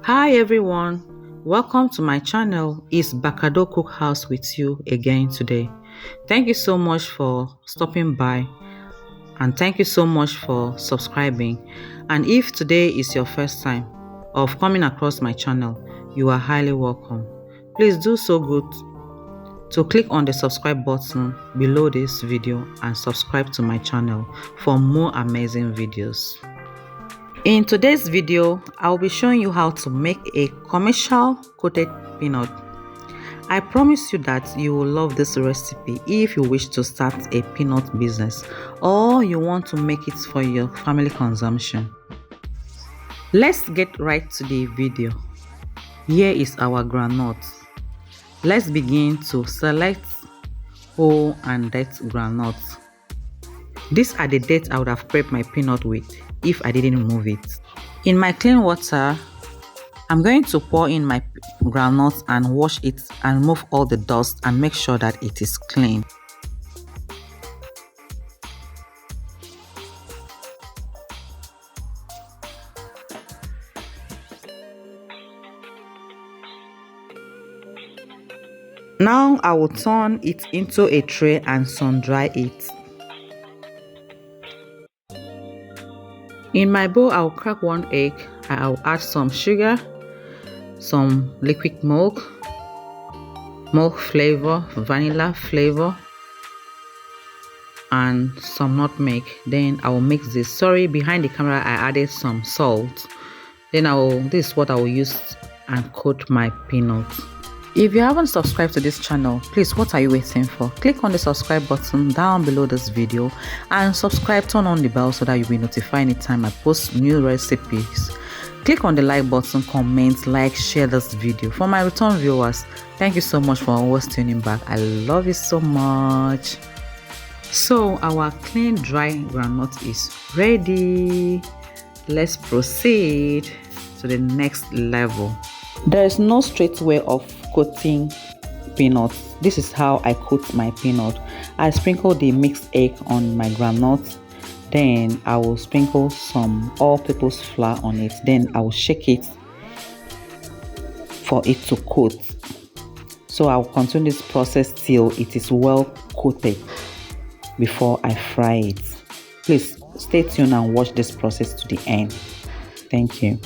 Hi everyone, welcome to my channel. It's Bakado Cookhouse with you again today. Thank you so much for stopping by and thank you so much for subscribing. And if today is your first time of coming across my channel, you are highly welcome. Please do so good to click on the subscribe button below this video and subscribe to my channel for more amazing videos. In today's video, I'll be showing you how to make a commercial coated peanut. I promise you that you will love this recipe if you wish to start a peanut business or you want to make it for your family consumption. Let's get right to the video. Here is our groundnut. Let's begin to select whole and dead groundnuts. These are the dates I would have prepped my peanut with if I didn't remove it. In my clean water, I'm going to pour in my groundnuts and wash it and remove all the dust and make sure that it is clean. Now I will turn it into a tray and sun dry it. In my bowl, I'll crack one egg. I'll add some sugar, some liquid milk flavor, vanilla flavor, and some nutmeg. Then I will mix this. Sorry, behind the camera I added some salt. Then this is what I will use and coat my peanuts. If you haven't subscribed to this channel, please, what are you waiting for? Click on the subscribe button down below this video and subscribe, turn on the bell so that you'll be notified anytime I post new recipes. Click on the like button, comment, like, share this video. For my return viewers, thank you so much for always tuning back. I love you so much. So our clean dry groundnut is ready. Let's proceed to the next level. There is no straight way of coating peanuts. This is how I coat my peanut. I sprinkle the mixed egg on my groundnut. Then I will sprinkle some all-purpose flour on it. Then I will shake it for it to coat. So I will continue this process till it is well coated before I fry it. Please stay tuned and watch this process to the end. Thank you.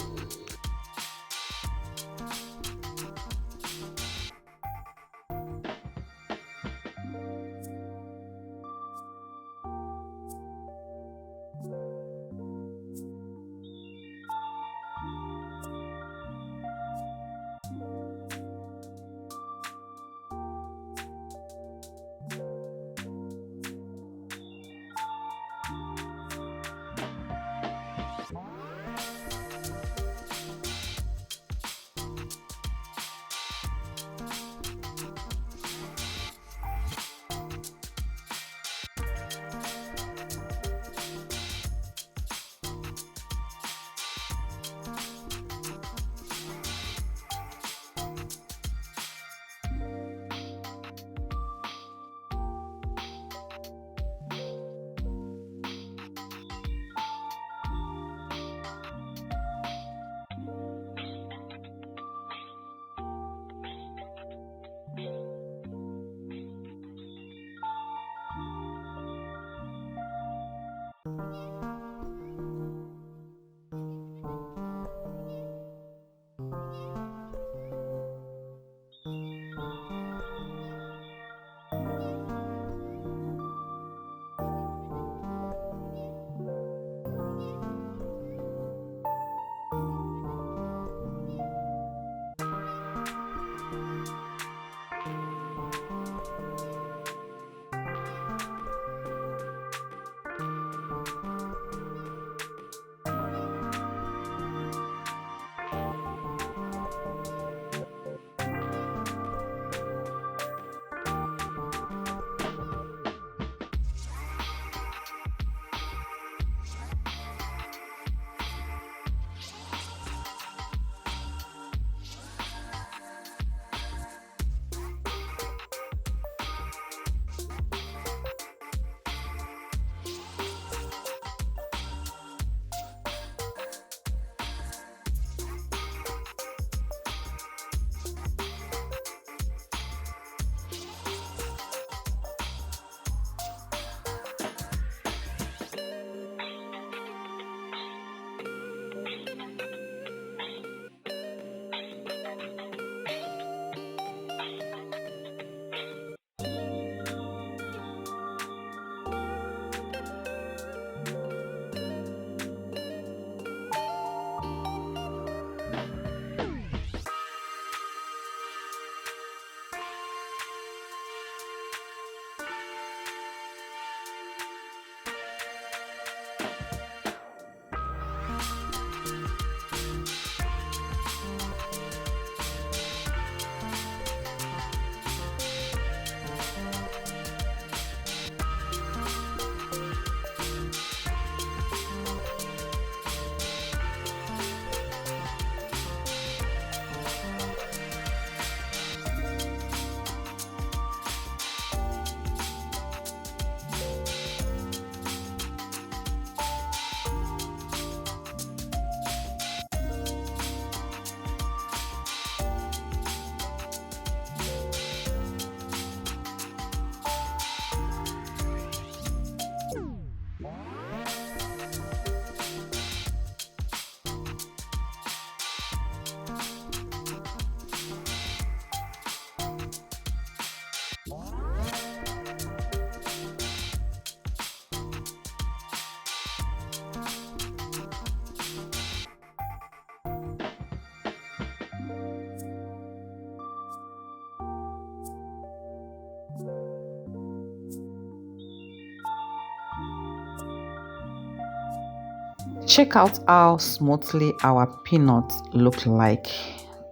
Check out how smoothly our peanuts look like.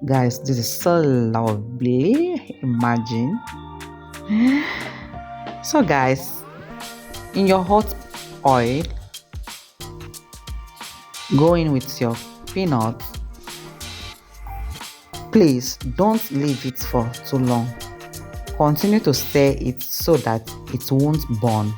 Guys, this is so lovely. Imagine. So guys, in your hot oil, go in with your peanuts. Please don't leave it for too long. Continue to stir it so that it won't burn.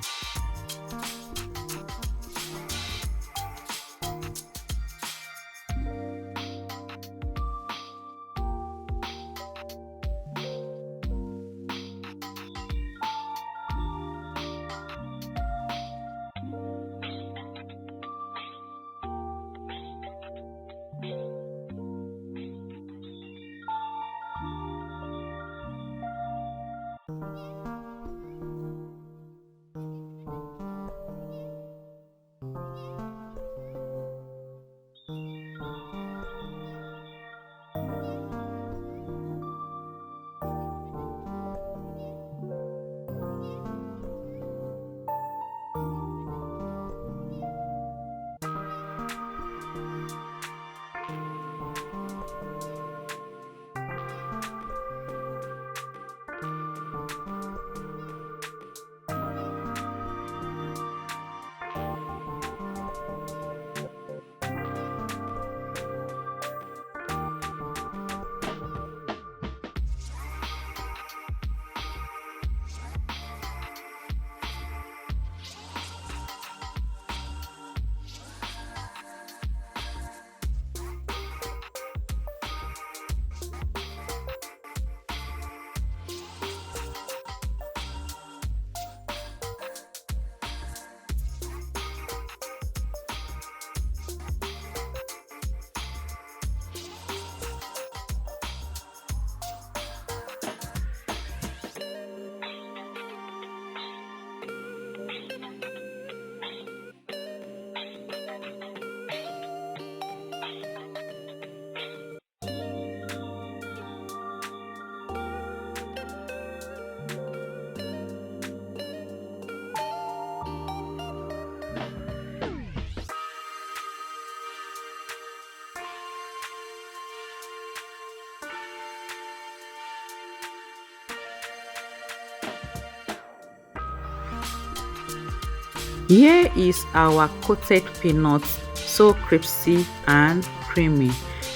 Here is our coated peanuts, so crispy and creamy.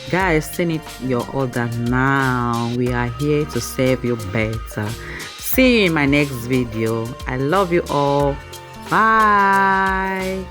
Guys, send it your order now. We are here to serve you better. See you in my next video. I love you all. Bye.